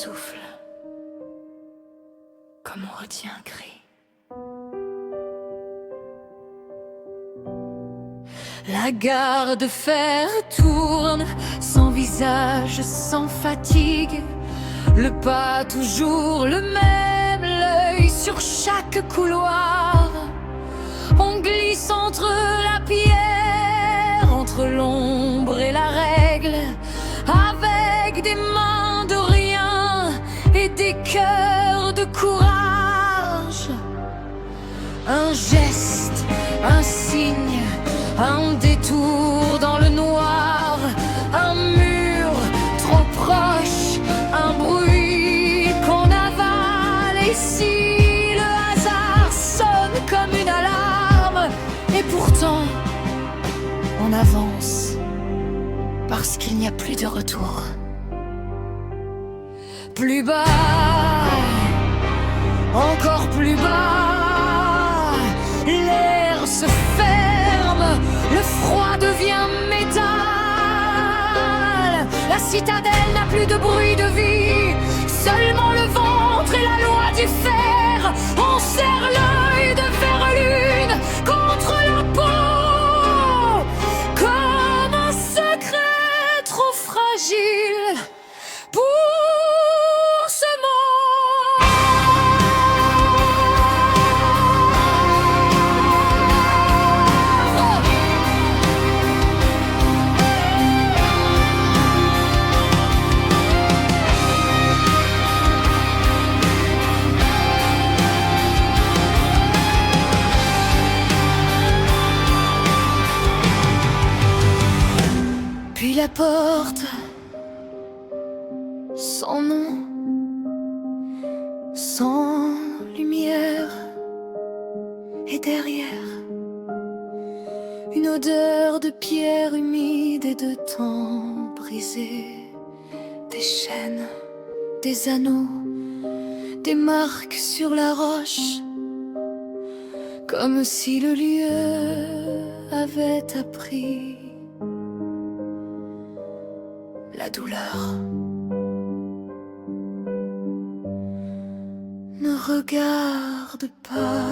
souffle, comme on retient un cri. La gare de fer tourne, sans visage, sans fatigue. Le pas toujours le même, l'œil sur chaque couloir. On glisse entre la pierre, entre l'ombre et la règle, avec des mains de rien et des cœurs de courage. Un geste, un signe, un détour dans le noir, un mur trop proche, un bruit qu'on avale. Et si le hasard sonne comme une alarme, et pourtant on avance, parce qu'il n'y a plus de retour. Plus bas, encore plus bas, l'air se ferme, le froid devient métal. La citadelle n'a plus de bruit de vie, seulement le ventre et la loi du fer. On serre l'œil de verlune contre la peau, comme un secret trop fragile pour ce Puis la porte, sans nom, sans lumière, et derrière, une odeur de pierre humide et de temps brisé. Des chaînes, des anneaux, des marques sur la roche, comme si le lieu avait appris la douleur. Ne regarde pas,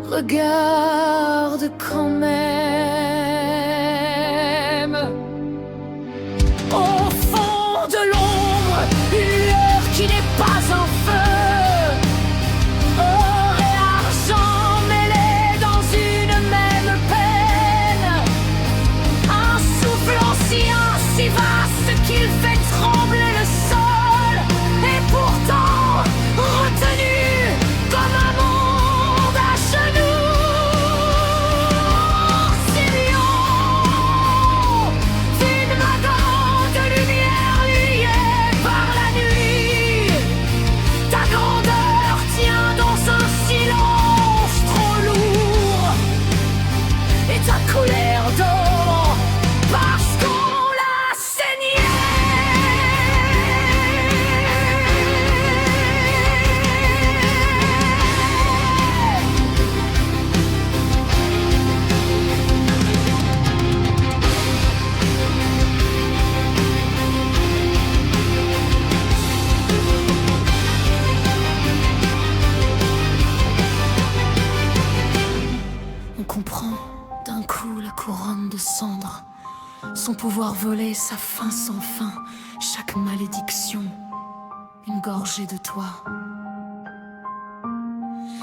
regarde quand même. Au fond de l'ombre, une lueur qui n'est pas en feu, or et argent mêlés dans une même peine. Un souffle ancien si vaste qu'il fait trembler le sol, et pourtant retenu comme un monde à genoux. Sillon, une magan de lumière liée par la nuit. Ta grandeur tient dans un silence trop lourd, et ta colère dort parce qu'on l'a saignée. On comprend d'un coup la couronne de cendres, son pouvoir volé, sa fin sans fin, chaque malédiction, une gorgée de toi.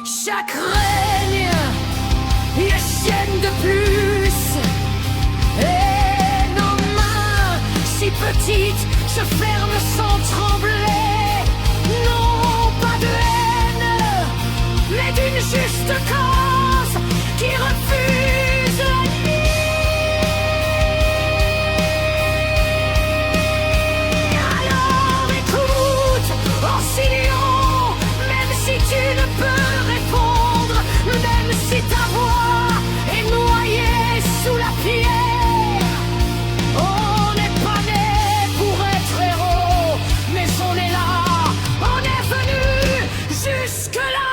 Chaque règne, une chienne de plus, et nos mains, si petites, se ferment sans trembler. Non, pas de haine, mais d'une juste cause qui refuse la nuit. Alors écoute, Ancilion, même si tu ne peux répondre, même si ta voix est noyée sous la pierre. On n'est pas né pour être héros, mais on est là, on est venu jusque-là.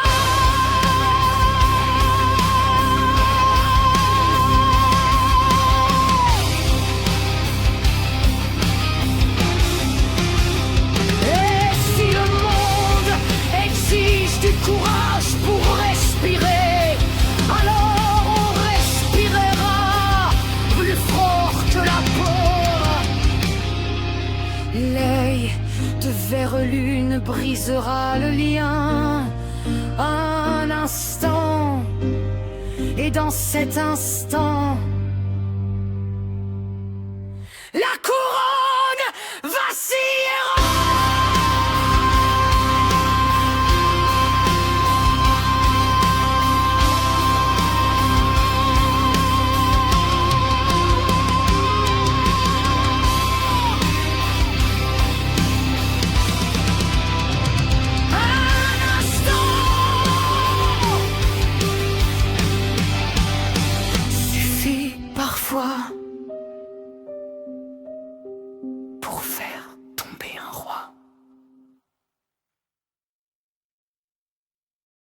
L'œil de vers-lune brisera le lien. Un instant, et dans cet instant, la couronne vacillera. Parfois